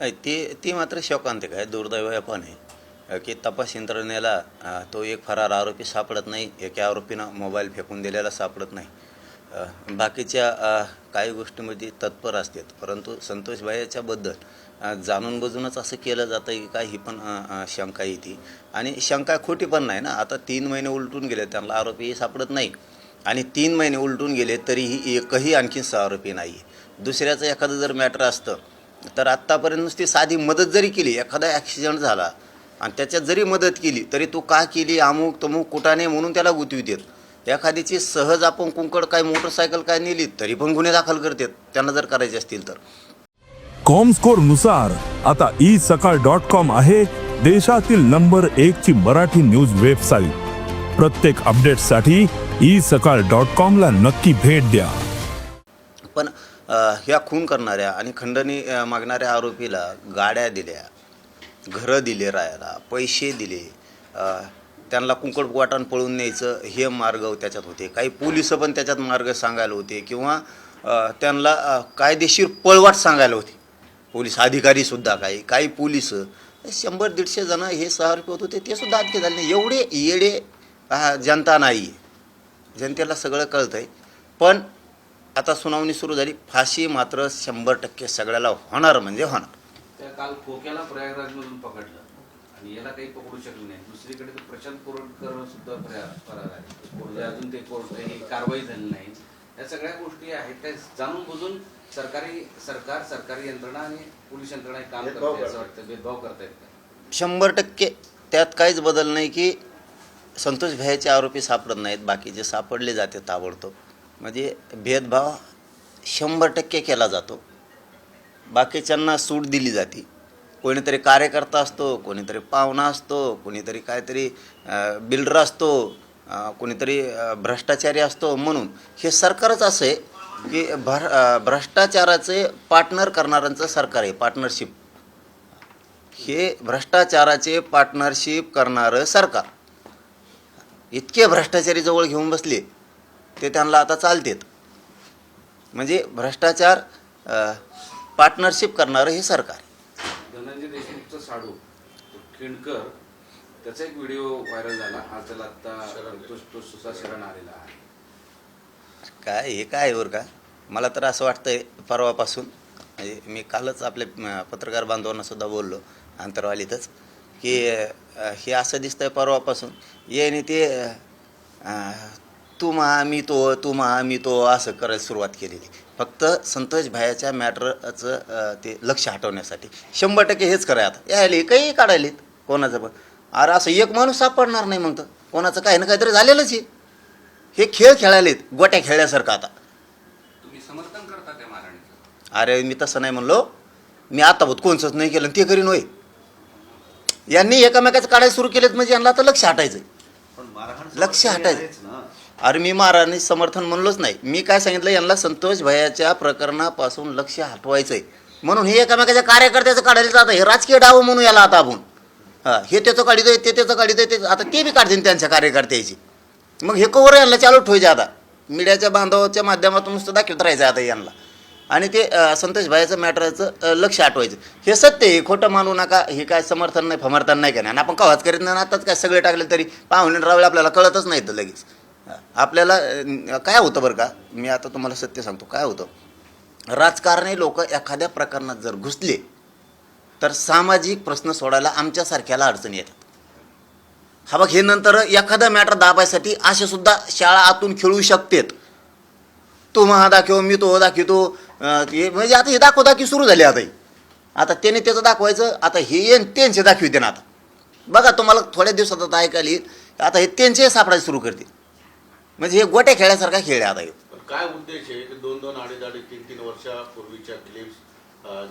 नाही, ती मात्र शोकांतिक आहे. दुर्दैव पण आहे की तपास यंत्रणेला तो एक फरार आरोपी सापडत नाही. एका आरोपीनं मोबाईल फेकून दिलेला सापडत नाही. बाकीच्या काही गोष्टींमध्ये तत्पर असतात, परंतु संतोषभाईच्या बद्दल जाणून बुजूनच असं केलं जातं की काय, ही पण शंका येते. आणि शंका खोटी पण नाही ना. आता 3 महिने उलटून गेले, त्यांना आरोपी सापडत नाही. आणि 3 महिने उलटून गेले तरीही एकही आणखी आरोपी नाही. दुसऱ्याचं एखादं जर मॅटर असतं तर आत्तापर्यंत नुसती साधी मदत जरी केली, एखादा ॲक्सिडेंट झाला आणि त्याच्यात जरी मदत केली तरी तू का केली, अमुक तमुक कुठाने म्हणून त्याला गुतवितात. एखादीची सहज आपण कुंकड काय मोटरसायकल काय नेली तरी पण गुन्हे दाखल करतात, त्यांना जर करायचे असतील तर. कॉमस्कोर नुसार आता isakal.com आहे देशातील नंबर 1 ची मराठी न्यूज वेबसाईट. प्रत्येक अपडेटसाठी isakal.com ला नक्की भेट द्या. पण ह्या खून करणाऱ्या आणि खंडणी मागणाऱ्या आरोपीला गाड्या दिल्या, घरं दिले राहायला, पैसे दिले, त्यांना कुंकड वाटान पळून न्यायचं हे मार्ग त्याच्यात होते. काही पोलिसं पण त्याच्यात मार्ग सांगायला होते किंवा त्यांना कायदेशीर पळवाट सांगायला होती. पोलीस अधिकारीसुद्धा काही पोलिसं 100-150 जण हे 6 रुपये होते ते सुद्धा अटके झाले नाही. एवढे येडे जनता नाही. जनतेला सगळं कळतं आहे. पण आता सुनावणी सुरू झाली. फाशी मात्र 100% सगळ्याला होणार म्हणजे होणार. त्या काल खोक्याला प्रयागराजमधून पकडलं आणि याला काही पकडू शकलं नाही. दुसरीकडे तर प्रशांत कोरटकर सुद्धा फरार आहे. अजून ते काही कारवाई झाली नाही. या सगळ्या गोष्टी आहेत त्या जाणून बुजून सरकारी यंत्रणा आणि पोलीस यंत्रणा काम करते असं वाटतं. भेदभाव करतायत 100% त्यात काहीच बदल नाही की संतोष भाईचे आरोपी सापडत नाहीत, बाकीचे सापडले जाते ताबडतोब. म्हणजे भेदभाव 100% केला जातो. बाकीच्यांना सूट दिली जाते. कोणीतरी कार्यकर्ता असतो, कोणीतरी पाहुणा असतो, कोणीतरी काहीतरी बिल्डर असतो, कोणीतरी भ्रष्टाचारी असतो. म्हणून हे सरकारच असं आहे की भ्रष्टाचाराचे पार्टनर करणाऱ्यांचं सरकार आहे. पार्टनरशिप, हे भ्रष्टाचाराचे पार्टनरशिप करणारं सरकार. इतके भ्रष्टाचारी जवळ घेऊन बसले ते त्यांना आता चालतेत. म्हणजे भ्रष्टाचार पार्टनरशिप करणारं हे सरकार. धनंजय देशमुखचा साडू खिंडकर त्याचा एक व्हिडिओ व्हायरल झाला. आज त्याला आता सुसा शरण आलेला आहे. काय हे काय बरं का, मला तर असं वाटतंय परवापासून, म्हणजे मी कालच आपल्या पत्रकार बांधवांना सुद्धा बोललो अंतरवालीतच की हे असं दिसतंय परवापासून याने ते तू महा मी तो, तू महा मी तो असं करायला सुरुवात केलेली. फक्त संतोष भायाच्या मॅटरचं ते लक्ष हटवण्यासाठी 100% हेच कराय. आता यायले काही काढायलेत कोणाचं पण. अरे असं एक माणूस सापडणार नाही मग तर कोणाचं काही ना काहीतरी झालेलंच आहे. हे खेळ खेळायलेत गोट्या खेळल्यासारखं. आता तुम्ही समर्थन करता त्या महाराणीचं? अरे मी तसं नाही म्हणलो. मी आता होत कोणचंच नाही केलं ते करीन होय. यांनी एकामेकाचं काढायला सुरू केलेत म्हणजे यांना आता लक्ष हटायचं. लक्ष हटायचं. अरे मी महाराणी समर्थन म्हणलोच नाही. मी काय सांगितलं, यांना संतोष भैयाच्या प्रकरणापासून लक्ष हटवायचं आहे. म्हणून हे एकामेकाच्या कार्यकर्त्याचं काढायला जातं. हे राजकीय डाव म्हणून याला आता आपण हे त्याचं काढितोय, ते त्याचं काढितोय, ते आता ते बी काढतील त्यांच्या कार्यकर्त्याची. मग हे कवर यांना चालू ठेवायचे. आता मीडियाच्या बांधवाच्या माध्यमातून नुसतं दाखवत राहायचं आता यांना. आणि ते संतोष भाईचं मॅटरचं लक्ष हटवायचं. हे सत्य आहे, खोटं मानू नका. हे काय समर्थन नाही समर्थन नाही का नाही. आणि आपण कवाच करीत नाही. आताच काय सगळे टाकले तरी पाहुणे रावळे आपल्याला कळतच नाही तर लगेच. आपल्याला काय होतं बरं का, मी आता तुम्हाला सत्य सांगतो काय होतं. राजकारणी लोक एखाद्या प्रकरणात जर घुसले तर सामाजिक प्रश्न सोडायला आमच्यासारख्याला अडचणी येतात. हा बघ, हे नंतर एखादा मॅटर दाबायसाठी असे सुद्धा शाळा आतून खेळू शकतात. तो महा दाखव, मी तो दाखवतो. हे म्हणजे आता हे दाखवदाखी सुरू झाली. आता त्याने त्याचं दाखवायचं. आता हे येन त्यांचे दाखवते ना. आता बघा तुम्हाला थोड्या दिवसात आता ऐकायला येईल. आता हे त्यांचे सापडायला सुरू करतील. म्हणजे हे गोट्या खेळल्यासारखा खेळ आहे आता. काय उद्देश आहे की 2-2, 2.5, 3-3 वर्षापूर्वीच्या क्लिप्स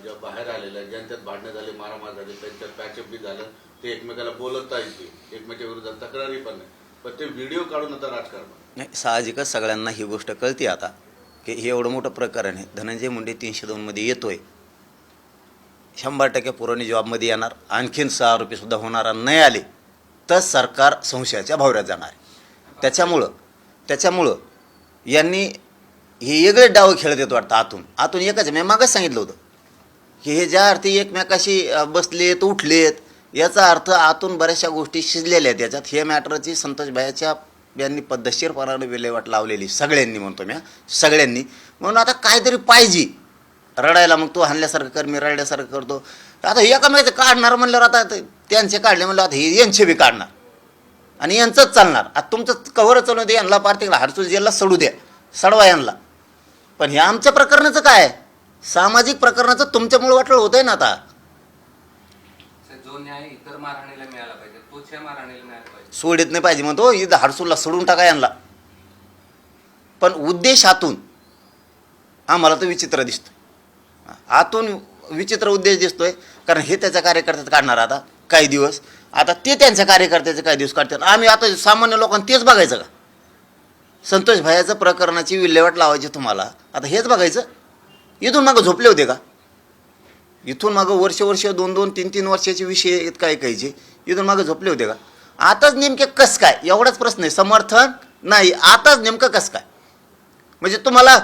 ज्या बाहेर आलेल्या, ज्यांच्यात भांडणं झाले, मारामार झाले, त्यांच्यात पॅचअप बी झालं, ते एकमेकाला बोलता येते, एकमेकाच्या विरोधात तक्रारी पण नाही, पण ते व्हिडिओ काढून आता राजकारण नाही. साहजिकच सगळ्यांना ही गोष्ट कळते आता की हे एवढं मोठं प्रकरण आहे. धनंजय मुंडे 302मध्ये येतोय, 100% पुरवणी जॉबमध्ये येणार. आणखीन 6 आरोपीसुद्धा होणार. नाही आले तर सरकार संशयाच्या भोवऱ्यात जाणार आहे. त्याच्यामुळं यांनी हे वेगळे डाव खेळत येत वाटतं. आतून एकच मी मागच सांगितलं होतं की हे ज्या अर्थी एकमेकाशी बसलेत उठलेत, याचा अर्थ आतून बऱ्याचशा गोष्टी शिजलेल्या आहेत त्याच्यात. हे मॅटरची संतोष भाईच्या यांनी पद्धतशीरपणाने विल्हेवाट लावलेली सगळ्यांनी, म्हणतो मी सगळ्यांनी. म्हणून आता काहीतरी पाहिजे. रडायला मग तो हाणल्यासारखं कर, मी रडल्यासारखं करतो. आता एकामेकाचं काढणार म्हणल्यावर आता त्यांचे काढले म्हणलं आता हे यांचे बी काढणार आणि यांचंच चालणार. आता तुमचं कव्हर चालू दे, यांना पार तिकडे हरसूल जेलला सडू द्या, सडवा यांना. पण हे आमच्या प्रकरणाचं काय, सामाजिक प्रकरणाचं तुमच्यामुळे वाटलं होतंय ना. आता जो न्याय इतर मारहाणीला मिळाला पाहिजे तोच ह्या मारहाणीला मिळाला पाहिजे. सोडित नाही पाहिजे म्हणतो, इथं हरसूलला सोडून टाका यांना. पण उद्देशातून आम्हाला तो विचित्र दिसतोय, आतून विचित्र उद्देश दिसतोय. कारण हे त्याच्या कार्यकर्त्याचं काढणार आता काही दिवस, आता ते त्यांच्या कार्यकर्त्याचे काही दिवस काढतात. आम्ही आता सामान्य लोकांना तेच बघायचं का? संतोष भाईच्या प्रकरणाची विल्हेवाट लावायची तुम्हाला, आता हेच बघायचं? इथून मागं झोपले होते का? इथून मागं वर्ष 2-2, 3-3 वर्षाचे विषय आहेत काय कायचे, इथून मागं झोपले होते का? आताच नेमके कस काय, एवढाच प्रश्न आहे. समर्थन नाही, आताच नेमकं कस काय? म्हणजे तुम्हाला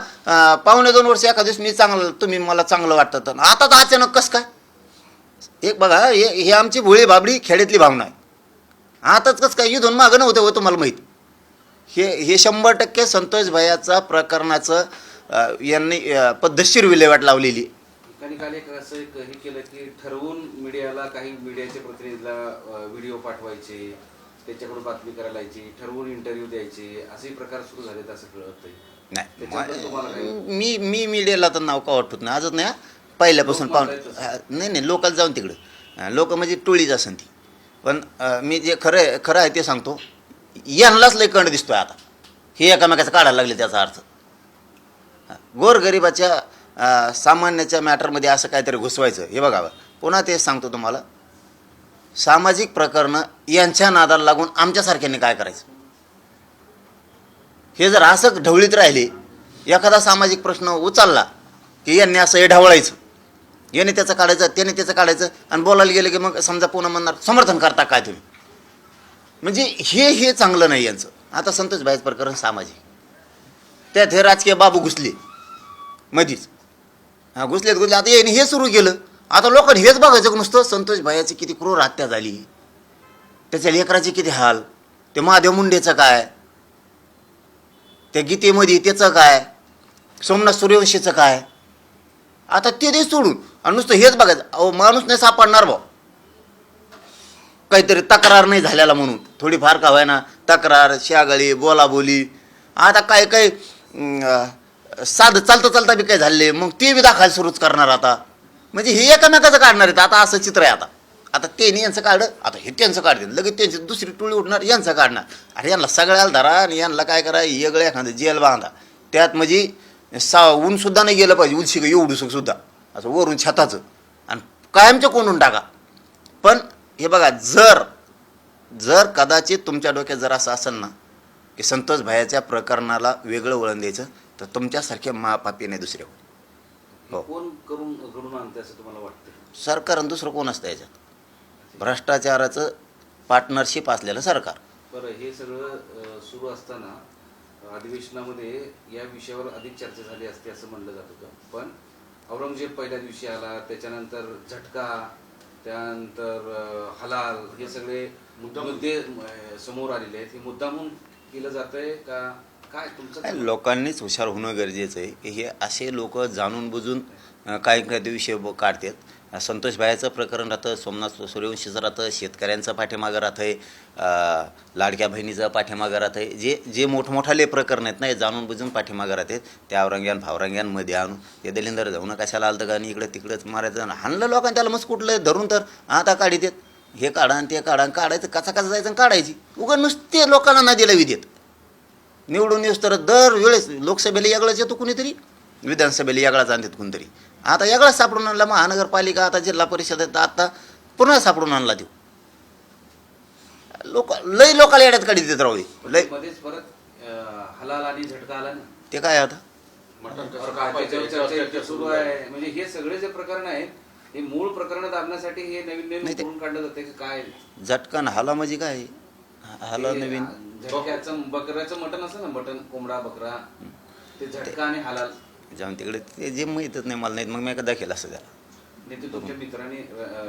1.5-2 वर्ष एखाद्या दिवस मी चांगलं, तुम्ही मला चांगलं वाटतं, तर आताच अचानक कस काय? एक बघा, हे आमची भोळी बाबडी खेड्यातली भावना आहे. आताच कस काय, इथून मागं नव्हतं हो तुम्हाला माहीत. हे 100% संतोष भाईच्या प्रकरणाचं यांनी पद्धतशीर विल्हेवाट लावलेली. त्यांनी काल एक असं एक हे केलं की ठरवून मीडियाला, काही मीडियाच्या प्रतिनिधीला व्हिडिओ पाठवायचे, त्याच्याकडून बातमी करायला यायची, ठरवून इंटरव्ह्यू द्यायचे, असे प्रकार सुरू झालेत असं कळतंय. नाही, मी मीडियाला तर नाव का वाटत नाही, आजच नाही, पहिल्यापासून नाही लोकल जाऊन तिकडं लोक म्हणजे टोळीच असेल ती. पण मी जे खरं आहे ते सांगतो, यांनाच लय कंड दिसतोय आता. हे एकामेकाचं काढायला लागले, त्याचा अर्थ गोरगरिबाच्या सामान्याच्या मॅटरमध्ये असं काहीतरी घुसवायचं. हे बघा, पुन्हा तेच सांगतो तुम्हाला, सामाजिक प्रकरणं यांच्या नादाला लागून आमच्यासारख्यांनी काय करायचं? हे जर असं ढवळीत राहिले, एखादा सामाजिक प्रश्न उचलला की यांनी असं हे ढवळायचं, याने त्याचं काढायचं, त्याने त्याचं काढायचं, आणि बोलायला गेलं की मग समजा पुन्हा म्हणणार समर्थन करता काय तुम्ही. म्हणजे हे चांगलं नाही यांचं. आता संतोष भाईचं प्रकरण सामाजिक, त्यात हे राजकीय बाबू घुसले मधीच, घुसले. आता याने हे सुरू केलं. आता लोकांनी हेच बघायचं नुसतं, संतोष भाईची किती क्रूर हत्या झाली, त्याच्या लेकराचे किती हाल, ते महादेव मुंडेचं काय, त्या गीतेमध्ये त्याचं काय, सोमनाथ सूर्यवंशीचं काय. आता ते सोडून आणि नुसतं हेच बघायचं. अहो, माणूस नाही सापडणार भाऊ, काहीतरी तक्रार नाही झालेला म्हणून, थोडीफार का व्हायना तक्रार, शागळी, बोलाबोली. आता काय साधं चालता बी काय झाले, मग ते बी दाखवायला सुरूच करणार आता. म्हणजे हे एकामेकाचं काढणार आहेत आता, असं चित्र आहे आता त्यांनी यांचं काढलं, आता हे त्यांचं काढतील, लगेच त्यांची दुसरी टोळी उठणार, यांचं काढणार. अरे यांना सगळ्याला धरा आणि यांना काय करा, वेगळं एखादं जेल बांधा, त्यात म्हणजे ऊनसुद्धा नाही गेलं पाहिजे, उलशी एवढूसं सुद्धा, असं वरून छताचं, आणि कायमचं कोंडून टाका. पण हे बघा, जर कदाचित तुमच्या डोक्यात जर असं असेल ना की संतोष भाईच्या प्रकरणाला वेगळं वळण द्यायचं, तर तुमच्यासारखे महापापी नाही दुसरे. हो, कोण करून घडून आणते असं तुम्हाला वाटतं? सरकार आणि दुसरं कोण असतं याच्यात? भ्रष्टाचाराचं पार्टनरशिप असलेलं सरकार. बरं, हे सगळं सुरू असताना अधिवेशनामध्ये या विषयावर अधिक चर्चा झाली असते असं म्हणलं जात होतं. पण औरंगजेब पहिल्या दिवशी आला, त्याच्यानंतर झटका, त्यानंतर हलाल, हे सगळे मुद्दे समोर आलेले आहेत. हे मुद्दामून केलं जातंय का काय? तुमचं लोकांनीच हुशार होणं गरजेचं आहे की हे असे लोक जाणून बुजून काही विषय काढतात. संतोष भाईचं प्रकरण राहतं, सोमनाथ सूर्यवंशीचं राहतं, शेतकऱ्यांचं पाठीमागं राहतं आहे, लाडक्या बहिणीचं पाठीमागं राहतं आहे. जे मोठमोठाले प्रकरण आहेत ना, हे जाणून बुजून पाठीमागं राहतात. त्या औरंग्यान फावरंग्यांमध्ये आणून ते दलिंदर जाऊन कशाला आलं का, आणि इकडं तिकडंच मारायचं, हाणलं लोकांनी त्याला मस्त कुठलं धरून, तर आता काढीत येत, हे काढा आणि ते काढा, काढायचं कसा जायचं आणि काढायची. उगा नुसते लोकांना ना दिलं विदेत. निवडून येऊस तर दरवेळेस लोकसभेला यागळाच येतो कुणीतरी, विधानसभेला यागळाच आणतात कुणीतरी. आता यागळाच सापडून आणला, महानगरपालिका, आता जिल्हा परिषद, आता पुन्हा सापडून आणला देऊ. लय लोकांना येड्यात काढी देत राहू लय. मध्येच परत हलाल आणि झटका आला ना, ते काय आता सुरू आहे. म्हणजे हे सगळे जे प्रकरण आहेत, हे मूळ प्रकरणात आणण्यासाठी हे नवीन करून काढलं जाते की काय? झटकन हाला म्हणजे काय, हाला नवीन झटक्याचं बकऱ्याचं मटण असं ना, मटण, कोंबडा, बकरा, ते झटका आणि हलाल जाऊन तिकडे ते जे माहीतच नाही मला, नाही मग मी एकदा केलं असं त्याला. नाही ते तुमच्या मित्रांनी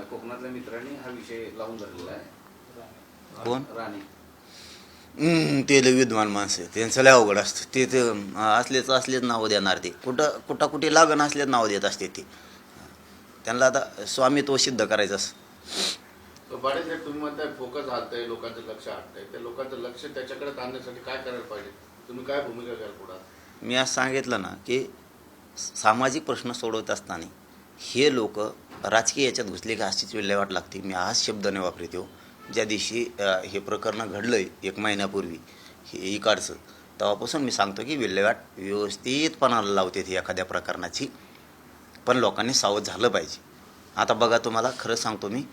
कोकणातल्या मित्रांनी हा विषय लावून धरलेला आहे. कोण? राणे. ते लय विद्वान माणसं आहे. त्यांचं लय अवघड असतं. ते असलेच नावं देणार. ते कुठे लागण असलेच नावं देत असते. ते त्यांना आता स्वामित्व सिद्ध करायचं असं. बाडे साहेब, तुम्ही म्हणताय फोकस हटतंय, लोकांचं लक्ष हटतंय. त्या लोकांचं लक्ष त्याच्याकडे आणण्यासाठी काय करायला पाहिजे? तुम्ही काय भूमिका घ्याल पुढे? मी आज सांगितलं ना की सामाजिक प्रश्न सोडवत असताना हे लोक राजकीय याच्यात घुसले का अशीच विल्हेवाट लागते. मी आज शब्द नाही वापरतो. ज्या दिवशी हे प्रकरण घडलं आहे 1 महिन्यापूर्वी हे इकडचं, तेव्हापासून मी सांगतो की विल्हेवाट व्यवस्थितपणाला लावते ती एखाद्या प्रकरणाची. पण लोकांनी सावध झालं पाहिजे. आता बघा, तुम्हाला खरं सांगतो मी,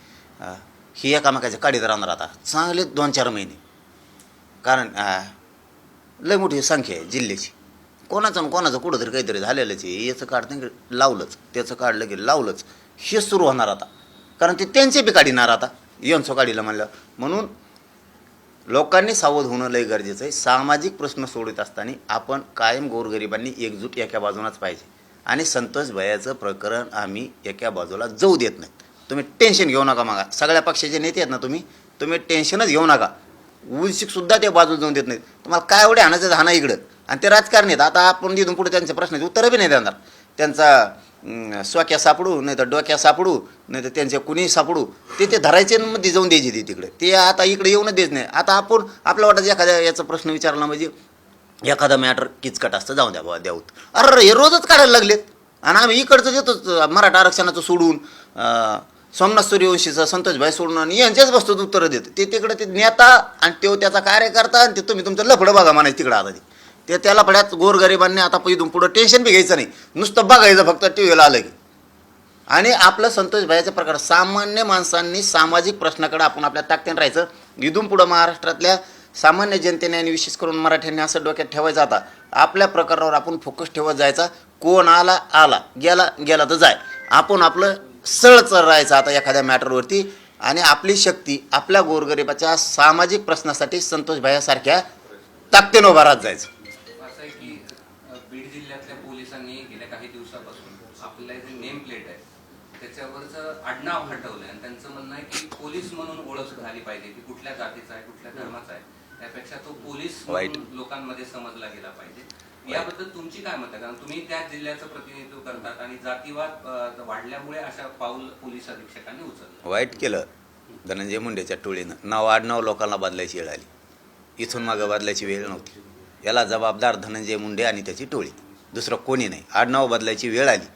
ही एकामेकाच्या काडीत राहणार आता चांगले 2-4 महिने. कारण लय मोठी संख्या आहे जिल्ह्याची. कोणाचं कुठं तरी काहीतरी झालेलंच आहे. याचं काढतं लावलंच, त्याचं काढलं की लावलंच. हे सुरू होणार आता. कारण ते त्यांचे बी काढणार आता, यांचं काढीला म्हणलं. म्हणून लोकांनी सावध होणं लय गरजेचं आहे. सामाजिक प्रश्न सोडत असताना आपण कायम गोरगरिबांनी एकजूट एका बाजूनच पाहिजे. आणि संतोष भैयाचं प्रकरण आम्ही एका बाजूला जाऊ देत नाहीत. तुम्ही टेन्शन घेऊ नका. मागा सगळ्या पक्षाचे नेते आहेत ना, तुम्ही टेन्शनच घेऊ नका. उलशिकसुद्धा ते बाजूला जाऊन देत नाहीत. तुम्हाला काय एवढे हाणायचं हाना इकडं. आणि ते राजकारणी आहेत. आता आपण तिथून पुढे त्यांच्या प्रश्नाची उत्तरं बी नाही देणार. त्यांचा स्वाक्या सापडू, नाही तर डोक्या सापडू, नाही तर त्यांच्या कुणी सापडू, ते धरायचे मध्ये जाऊन द्यायचे ते तिकडे. ते आता इकडे येऊनच देत नाही. आता आपण आपल्या वाटत एखाद्या याचा प्रश्न विचारला म्हणजे एखादा मॅटर किचकट असतं, जाऊन द्या बाबा द्यावत. अरे हे रोजच काढायला लागलेत. आणि आम्ही इकडचं देतोच मराठा आरक्षणाचं सोडून, सोमनाथ सूर्यवंशीचं संतोषभाई सोडून, आणि यांच्याच वस्तूत उत्तरं देत. ते तिकडे ते नेता आणि तो त्याचा कार्यकर्ता, आणि ते तुम्ही तुमचं लफडं बघा म्हणायचं तिकडं. आता ते त्या लफड्यात गोरगरिबांनी आता इथून पुढं टेन्शन बी घ्यायचं नाही. नुसतं बघायचं फक्त टी व्हीला आलं की. आणि आपलं संतोषभाईचा प्रकार, सामान्य माणसांनी सामाजिक प्रश्नाकडे आपण आपल्या ताकदीने राहायचं. इथून पुढं महाराष्ट्रातल्या सामान्य जनतेने आणि विशेष करून मराठ्यांनी असं डोक्यात ठेवायचं, आता आपल्या प्रकारावर आपण फोकस ठेवत जायचा. कोण आला गेला तर जाय. आपण आपलं सळच राहायचं आता एखाद्या मॅटरवरती. आणि आपली शक्ती आपल्या गोरगरिबाच्या सामाजिक प्रश्नासाठी संतोषभाईसारख्या ताकदीने उभा राहत जायचं. असं आहे की बीड जिल्ह्यातल्या पोलिसांनी गेल्या काही दिवसापासून आपल्या जे नेम प्लेट आहे त्याच्यावरचं आडनाव हटवलंय. आणि त्यांचं म्हणणं आहे की पोलीस म्हणून ओळख झाली पाहिजे, की कुठल्या जातीचा आहे, कुठल्या धर्माचा आहे. त्यापेक्षा तो पोलीस म्हणून लोकांमध्ये समजला गेला पाहिजे. याबद्दल तुमची काय मत आहे? कारण तुम्ही त्या जिल्ह्याचं प्रतिनिधित्व करतात आणि जातीवाद वाढल्यामुळे अशा पाऊल पोलीस अधीक्षकांनी उचललं. वाईट केलं धनंजय मुंडेच्या टोळीनं. नाव आडनाव लोकांना बदलायची वेळ आली. इथून मागं बदलायची वेळ नव्हती. याला जबाबदार धनंजय मुंडे आणि त्याची टोळी, दुसरं कोणी नाही. आडनाव बदलायची वेळ आली.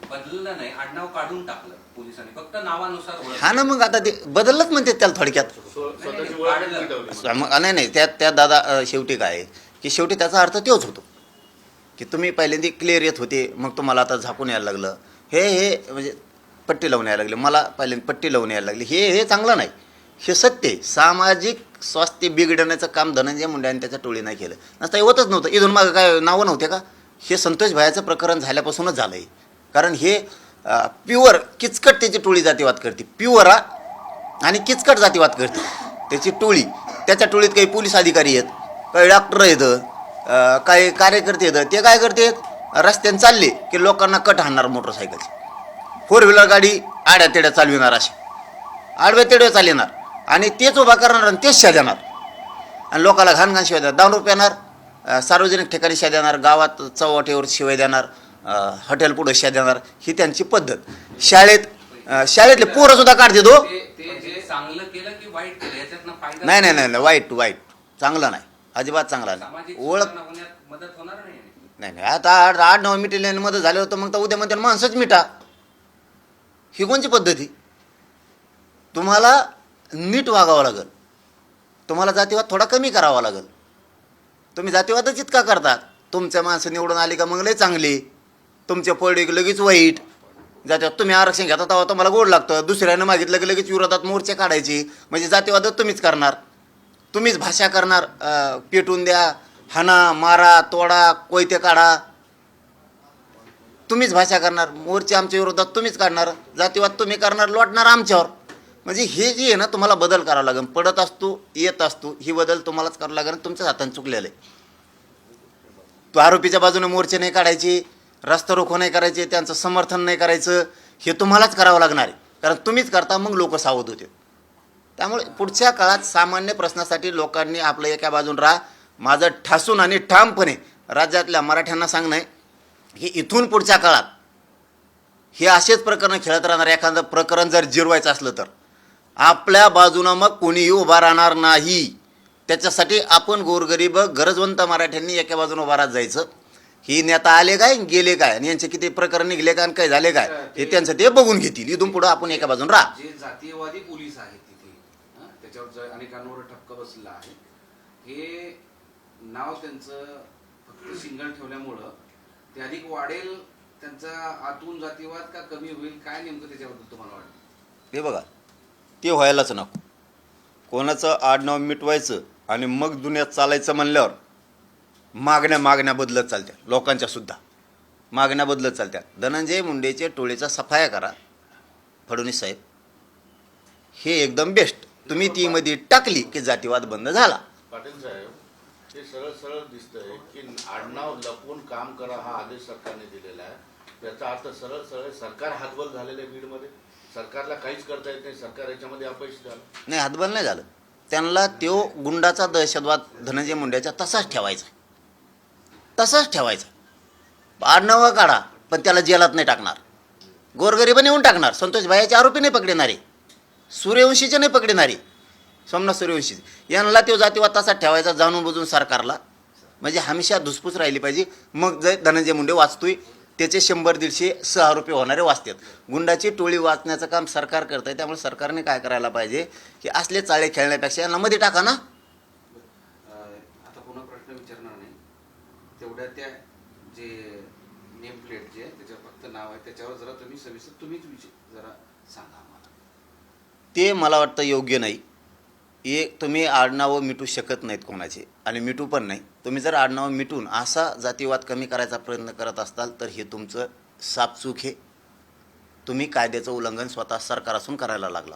बदललं नाही, आडनाव काढून टाकलं पोलिसांनी, फक्त नावानुसार ओळख. हा ना, मग आता ते बदललंच म्हणते त्याला थोडक्यात. स्वतःची ओळख मिटवली. नाही त्या दादा शेवटी काय आहे की शेवटी त्याचा अर्थ तोच होतो की तुम्ही पहिल्यांदा क्लिअर येत होते, मग तुम्हाला आता झाकून यायला लागलं. हे म्हणजे पट्टी लावून यायला लागली. मला पहिल्यांदा पट्टी लावून यायला लागली. हे चांगलं नाही. हे सत्य आहे. सामाजिक स्वास्थ्य बिघडण्याचं काम धनंजय मुंडे आणि त्याच्या टोळी नाही केलं. नसता होतच नव्हतं. इथून मागं काय नावं नव्हते का? हे संतोष भायाचं प्रकरण झाल्यापासूनच झालं आहे. कारण हे प्युअर किचकट त्याची टोळी जातीवाद करते. प्युअर आणि किचकट जातीवाद करते त्याची टोळी. त्याच्या टोळीत काही पोलीस अधिकारी आहेत, काही डॉक्टर आहेत, काही कार्यकर्ते आहेत. ते काय करतात, रस्त्याने चालले की लोकांना कट हाणणार मोटरसायकलची. 4 व्हीलर गाडी आड्या तेड्या चालविणार, अशी आडव्या तेड्या चालविणार. आणि तेच उभा करणार आणि तेच शिव्या देणार. आणि लोकांना घाण शिव्या देणार. 10 रुपये देणार, सार्वजनिक ठिकाणी शिव्या देणार, गावात चौवाटेवर शिव्या देणार, हॉटेल पुढे शिव्या देणार. ही त्यांची पद्धत. शाळेतले पोरं सुद्धा काढते तो. ते जे चांगलं केलं की वाईट केलं याच्यातनं फायदा नाही वाईट चांगलं नाही, अजिबात चांगला नाही. सामाजिक ओळख सुधारणा होण्यात मदत होणार नाही. नाही आता 8-9 मिटिले मदत झालं होतं, मग तर उद्या म्हणते माणसंच मिटा. ही कोणची पद्धती? तुम्हाला नीट वागावं लागेल. तुम्हाला जातीवाद थोडा कमी करावा लागेल. तुम्ही जातीवादच इतका करतात. तुमच्या माणसं निवडून आली का मग लय चांगली, तुमच्या पडे लगेच वाईट. जातीवाद तुम्ही आरक्षण घेता तेव्हा तुम्हाला गोड लागतं. दुसऱ्यानं मागितलं की लगेच विरोधात मोर्चे काढायची. म्हणजे जातीवादच तुम्हीच करणार, तुम्हीच भाषा करणार. पेटून द्या, हाना, मारा, तोडा, कोयते काढा, तुम्हीच भाषा करणार. मोर्चे आमच्या विरोधात तुम्हीच काढणार. जातीवाद तुम्ही करणार, लोटणार आमच्यावर. म्हणजे हे जे आहे ना, तुम्हाला बदल करावा लागेल. पडत असतो, येत असतो, ही बदल तुम्हालाच करावं लागेल. तुमच्याच हाताने चुकलेलं आहे. तो आरोपीच्या बाजूने मोर्चे नाही काढायचे, रस्ता रोको नाही करायचे, त्यांचं समर्थन नाही करायचं. हे तुम्हालाच करावं लागणार आहे, कारण तुम्हीच करता मग लोक सावध होते. त्यामुळे पुढच्या काळात सामान्य प्रश्नासाठी लोकांनी आपलं एका बाजून राहा. माझं ठासून आणि ठामपणे राज्यातल्या मराठ्यांना सांगणं आहे की इथून पुढच्या काळात हे असेच प्रकरण खेळत राहणार. एखादं प्रकरण जर जिरवायचं असलं तर आपल्या बाजूनं मग कोणीही उभा राहणार नाही. त्याच्यासाठी आपण गोरगरीब गरजवंत मराठ्यांनी एका बाजून उभा राहत जायचं. ही नेता आले काय गेले काय आणि यांचे किती प्रकरण निघले काय आणि काय झाले काय हे त्यांचं ते बघून घेतील. इथून पुढं आपण एका बाजून राहा. जे जातीयवादी पोलीस आहेत तिथे त्याच्यावर अनेकांवर ठपका बसलेला आहे. हे नाव त्यांचं फक्त सिंगल ठेवल्यामुळं ते अधिक वाढेल. त्यांचा आतून जातीवाद का कमी होईल, काय नेमकं त्याच्याबद्दल तुम्हाला वाटतं? ते बघा, ते व्हायलाच नको. कोणाचं आडनाव मिटवायचं आणि मग दुनियात चालायचं म्हणल्यावर मागण्या बदलत चालत्या. लोकांच्या सुद्धा मागण्या बदलत चालत्या. धनंजय मुंडेचे टोळीचा सफाया करा फडणवीस साहेब, हे एकदम बेस्ट. तुम्ही ती मध्ये टाकली की जातीवाद बंद झाला. पाटील साहेब, हे सरळ सरळ दिसतंय की आडनाव लपवून काम करा हा आदेश सरकारने दिलेला आहे. त्याचा अर्थ सरळ सरळ सरकार हातबल झालेलं आहे. बीडमध्ये सरकारला काहीच करता येत नाही. सरकार याच्यामध्ये अपयशी झालं. नाही, हातबल नाही झालं. त्यांना तो गुंडाचा दहशतवाद धनंजय मुंडेचा तसाच ठेवायचा. आडनावं काढा पण त्याला जेलात नाही टाकणार. गोरगरीब नेऊन टाकणार. संतोष भाईचे आरोपी नाही पकडणारे, सूर्यवंशीचे नाही पकडणारे, सोमनाथ सूर्यवंशी यांना तो जातीवाद तसाच ठेवायचा जाणून बुजून सरकारला. म्हणजे हमेशा धुसफूस राहिली पाहिजे. मग जर धनंजय मुंडे वाचतोय त्याचे 100-150 आरोपी होणारे वाचतात. गुंडाची टोळी वाचण्याचं काम सरकार करत आहे. त्यामुळे सरकारने काय करायला पाहिजे की असले चाळे खेळण्यापेक्षा यांना मध्ये टाका ना. आता पुन्हा प्रश्न विचारणार नाही. तेवढ्या त्या जे नेम प्लेट जे आहे त्याच्यावर फक्त नाव आहे त्याच्यावर जरा तुम्ही सविस्तर तुम्हीच जरा सांगा आम्हाला. ते मला वाटतं योग्य नाही. तुम्ही आडनावं मिटू शकत नाहीत कोणाचे आणि मिटू पण नाही. तुम्ही जर आडनावं मिटून असा जातीवाद कमी करायचा प्रयत्न करत असताल तर हे तुमचं सापचूक आहे. तुम्ही कायद्याचं उल्लंघन स्वतः सरकारातून करायला लागला.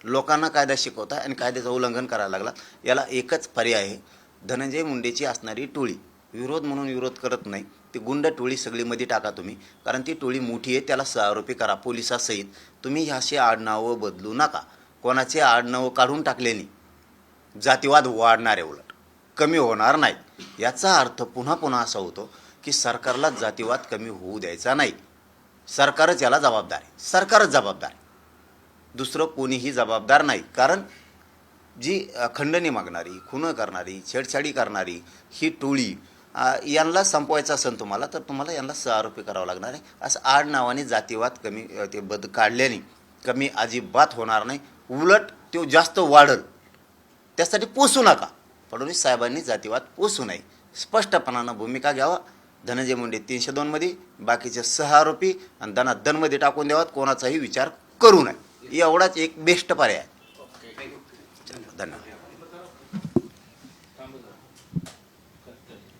लोकांना कायदा शिकवता आणि कायद्याचं उल्लंघन करायला लागला. याला एकच पर्याय आहे. धनंजय मुंडेची असणारी टोळी विरोध म्हणून विरोध करत नाही. ती गुंड टोळी सगळीमध्ये टाका तुम्ही, कारण ती टोळी मोठी आहे. त्याला 6 आरोपी करा पोलिसासहित. तुम्ही अशी आडनावं बदलू नका. कोणाचे आडनावं काढून टाकल्याने जातीवाद वाढणार आहे, उलट कमी होणार नाही. याचा अर्थ पुन्हा असा होतो की सरकारला जातीवाद कमी होऊ द्यायचा नाही. सरकारच याला जबाबदार आहे. सरकारच जबाबदार आहे, दुसरं कोणीही जबाबदार नाही. कारण जी खंडणी मागणारी, खून करणारी, छेडछाडी करणारी ही टोळी यांना संपवायचं असेल तुम्हाला तर तुम्हाला यांना 6 आरोपी करावं लागणार आहे. असं आडनावाने जातीवाद कमी ते काढल्याने कमी अजिबात होणार नाही, उलट तो जास्त वाढल. त्यासाठी पोसू नका. फडणवीस साहेबांनी जातीवाद पोसू नये. स्पष्टपणानं भूमिका घ्यावा. धनंजय मुंडे 302 मध्ये, बाकीचे 6 आरोपी आणि दनादनमध्ये टाकून द्यावात. कोणाचाही विचार करू नये. एवढाच एक बेस्ट पर्याय आहे. धन्यवाद.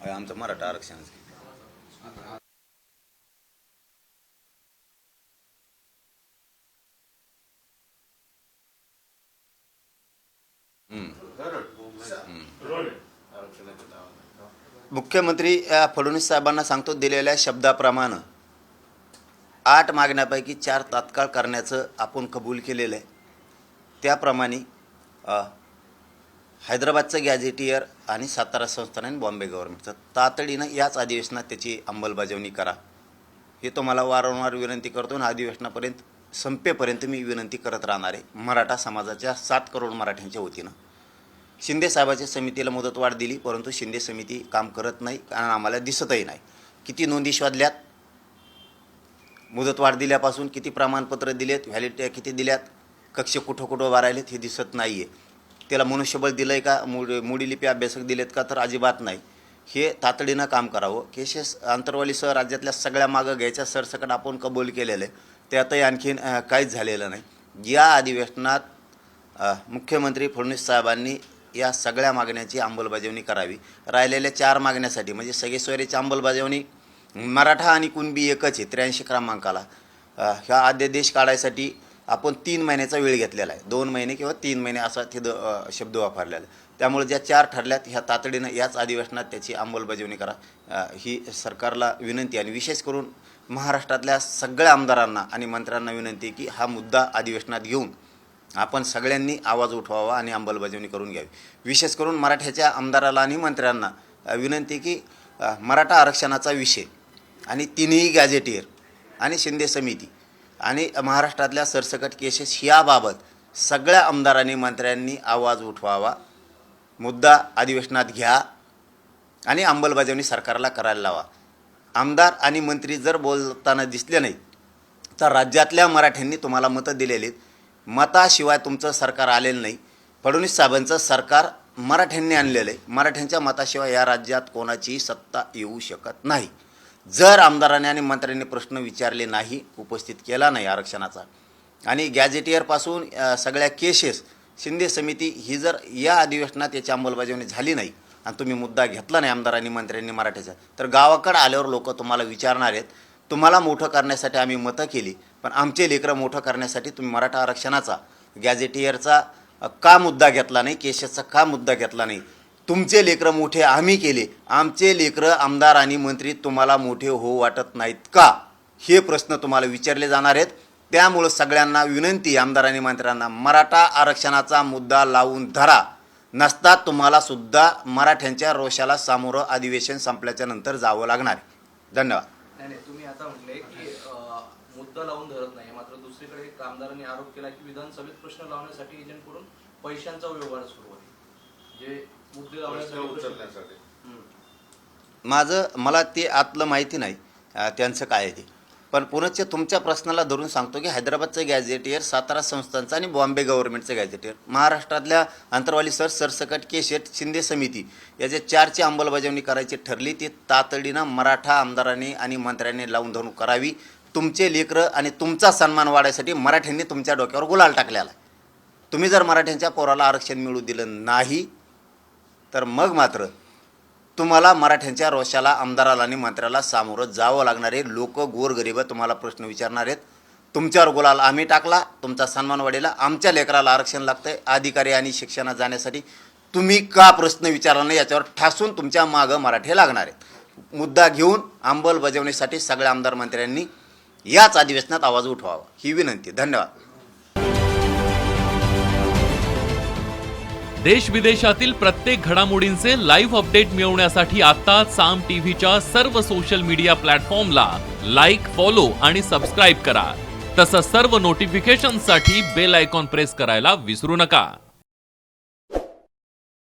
आमचं मराठा आरक्षण मुख्यमंत्री फडणवीस साहेबांना सांगतो दिलेल्या शब्दाप्रमाणे 8 मागण्यापैकी 4 तात्काळ करण्याचं आपण कबूल केलेलं आहे. त्याप्रमाणे हैदराबादचं गॅझेटियर आणि सातारा संस्थान आणि बॉम्बे गव्हर्नमेंटचं तातडीनं याच अधिवेशनात त्याची अंमलबजावणी करा. हे तुम्हाला वारंवार विनंती करतो आणि अधिवेशनापर्यंत संपेपर्यंत मी विनंती करत राहणार आहे. मराठा समाजाच्या 7 करोड मराठ्यांच्या वतीनं शिंदे साहेबाच्या समितीला मुदतवाढ दिली, परंतु शिंदे समिती काम करत नाही कारण आम्हाला दिसतही नाही. किती नोंदी शोधल्यात, मुदतवाढ दिल्यापासून किती प्रमाणपत्र दिलेत, व्हॅलिडिटी किती दिल्यात, कक्ष कुठं वारायलेत हे दिसत नाही आहे. त्याला मनुष्यबळ दिलं आहे का, मोडी लिपी अभ्यासक दिलेत का, तर अजिबात नाही. हे तातडीनं काम करावं. केशेस अंतरवालीसह राज्यातल्या सगळ्या मागं घ्यायच्या सरसकट आपण कबूल केलेलं आहे. त्यातही आणखीन काहीच झालेलं नाही. या अधिवेशनात मुख्यमंत्री फडणवीस साहेबांनी या सगळ्या मागण्याची अंमलबजावणी करावी. राहिलेल्या 4 मागण्यासाठी म्हणजे सगळे सोयरीची अंमलबजावणी मराठा आणि कुणबी एकच आहे 83 क्रमांकाला. ह्या अध्यादेश काढायसाठी आपण 3 महिन्याचा वेळ घेतलेला आहे. 2 महिने किंवा 3 महिने असा तिथं शब्द वापरलेला आहे. त्यामुळे ज्या 4 ठरल्यात ह्या तातडीनं याच अधिवेशनात त्याची अंमलबजावणी करा ही सरकारला विनंती. आणि विशेष करून महाराष्ट्रातल्या सगळ्या आमदारांना आणि मंत्र्यांना विनंती की हा मुद्दा अधिवेशनात घेऊन आपण सगळ्यांनी आवाज उठवावा आणि अंमलबजावणी करून घ्यावी. विशेष करून मराठ्याच्या आमदाराला आणि मंत्र्यांना विनंती की मराठा आरक्षणाचा विषय आणि तिन्ही गॅझेटियर आणि शिंदे समिती आणि महाराष्ट्रातल्या सरसकट केसेस याबाबत सगळ्या आमदारांनी मंत्र्यांनी आवाज उठवावा, मुद्दा अधिवेशनात घ्या आणि अंमलबजावणी सरकारला करायला लावा. आमदार आणि मंत्री जर बोलताना दिसले नाही तर राज्यातल्या मराठ्यांनी तुम्हाला मतं दिलेली आहेत. मताशिवाय तुमचं सरकार आलेलं नाही. फडणवीस साहेबांचं सरकार मराठ्यांनी आणलेलं आहे. मराठ्यांच्या मताशिवाय या राज्यात कोणाचीही सत्ता येऊ शकत नाही. जर आमदारांनी आणि मंत्र्यांनी प्रश्न विचारले नाही, उपस्थित केला नाही आरक्षणाचा आणि गॅझेटियरपासून सगळ्या केसेस शिंदे समिती ही जर या अधिवेशनात याची अंमलबजावणी झाली नाही आणि तुम्ही मुद्दा घेतला नाही आमदारांनी मंत्र्यांनी मराठ्याचा, तर गावाकडे आल्यावर लोक तुम्हाला विचारणार आहेत, तुम्हाला मोठं करण्यासाठी आम्ही मतं केली, पण आमचे लेकरं मोठं करण्यासाठी तुम्ही मराठा आरक्षणाचा गॅझेटियरचा का मुद्दा घेतला नाही, केसेसचा का मुद्दा घेतला नाही. तुमचे लेकरं मोठे आम्ही केले, आमचे लेकरं आमदार आणि मंत्री तुम्हाला मोठे होऊ वाटत नाहीत का, हे प्रश्न तुम्हाला विचारले जाणार आहेत. त्यामुळं सगळ्यांना विनंती, आमदार आणि मंत्र्यांना, मराठा आरक्षणाचा मुद्दा लावून धरा. नसता तुम्हाला सुद्धा मराठ्यांच्या रोषाला सामोरं अधिवेशन संपल्याच्या नंतर जावं लागणार. धन्यवाद. नाही, तुम्ही आता म्हटले की मुद्दा लावून धरत नाही, मात्र दुसरीकडे एक आमदारांनी आरोप केला की विधानसभेत प्रश्न लावण्यासाठी एजंटकडून पैशांचा व्यवहार सुरू आहे, जे मुद्दे उचलण्यासाठी. मला ते आतलं माहिती नाही त्यांचं काय आहे ते, पण पुण्याच्या तुमच्या प्रश्नाला धरून सांगतो की हैदराबादचं गॅझेटियर, सातारा संस्थांचं आणि बॉम्बे गव्हर्नमेंटचं गॅझेटियर, महाराष्ट्रातल्या अंतरवाली सरसकट केसेस शिंदे समिती याच्या 4ची अंमलबजावणी करायची ठरली. ती तातडीनं मराठा आमदारांनी आणि मंत्र्यांनी लावून धरून करावी. तुमचे लेकरं आणि तुमचा सन्मान वाढायसाठी मराठ्यांनी तुमच्या डोक्यावर गुलाल टाकलेला आहे. तुम्ही जर मराठ्यांच्या पोराला आरक्षण मिळू दिलं नाही तर मग मात्र तुम्हाला मराठ्यांच्या रोषाला, आमदाराला आणि मंत्र्याला सामोरं जावं लागणार आहे. लोक गोरगरीब तुम्हाला प्रश्न विचारणार आहेत. तुमच्यावर गुलाल आम्ही टाकला, तुमचा सन्मान वाढेला, आमच्या लेकराला आरक्षण लागतंय, अधिकारी आणि शिक्षणात जाण्यासाठी तुम्ही का प्रश्न विचारला नाही याच्यावर ठासून तुमच्या मागं मराठे लागणार आहेत. मुद्दा घेऊन अंमलबजावणीसाठी सगळ्या आमदार मंत्र्यांनी याच अधिवेशनात आवाज उठवावा ही विनंती. धन्यवाद. देश विदेशातील प्रत्येक घडामोडींचे लाईव्ह अपडेट मिळवण्यासाठी आता साम टीव्हीच्या सर्व सोशल मीडिया प्लॅटफॉर्मला लाईक, फॉलो आणि सबस्क्राईब करा. तसंच सर्व नोटिफिकेशनसाठी बेल आयकॉन प्रेस करायला विसरू नका.